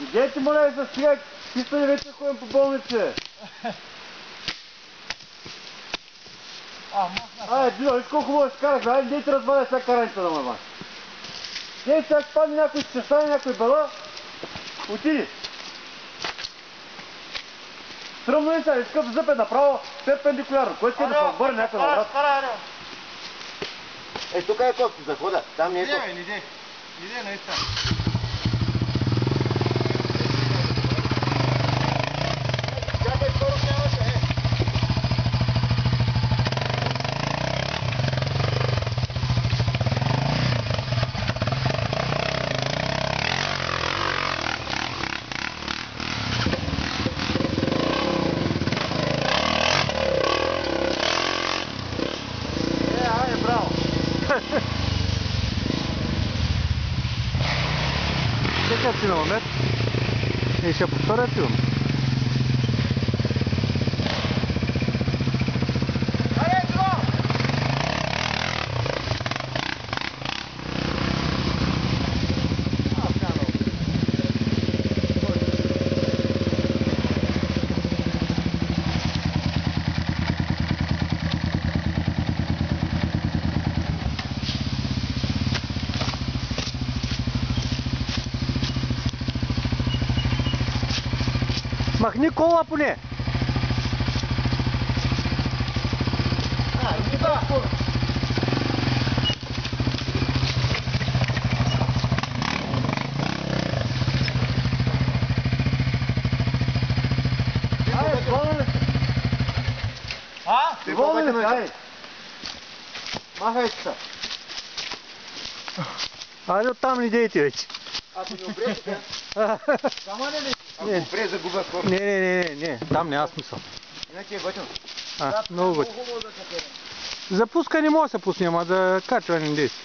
Идете, моля ви се, сега чисто не вече ходим по болница. Дино, виж колко хубаво ще караш, айде, дей ти разваля сега караница на мама. Дей сега ще падне някой, ще стане някой бела, отиди. Стръмно ли сега, искам зъб е направо, перпендикулярно, кой иска да се обърне някой на врат? Тук е кофти за хода, там не е кофти. Не идей, наистина. Чакай, скоро нямаше, Чекай си на момент и ще повторя филм. Махни кола поне! иди да! Доволни ли си? Махай се! Айде оттам не дейте вече. Ти не опре тук? Сама не ли? Ако опре загубя скоро. Не, там няма смисъл. Иначе е готино. Много готино. За пуска не може да се пусне, ама за качване не дейте.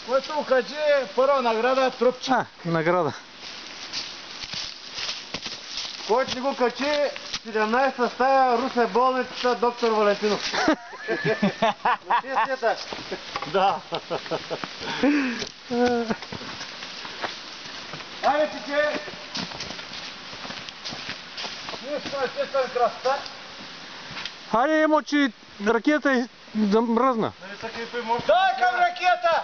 Който окажи първа награда трупче. Награда. Който не го качи, 17-та стая, Русе болницата, доктор Валентинов. На тия света? Да. Айде, чиче! Ние сме естествен красота. Хайде, емо, че ракета е замръзна. Дай към ракета!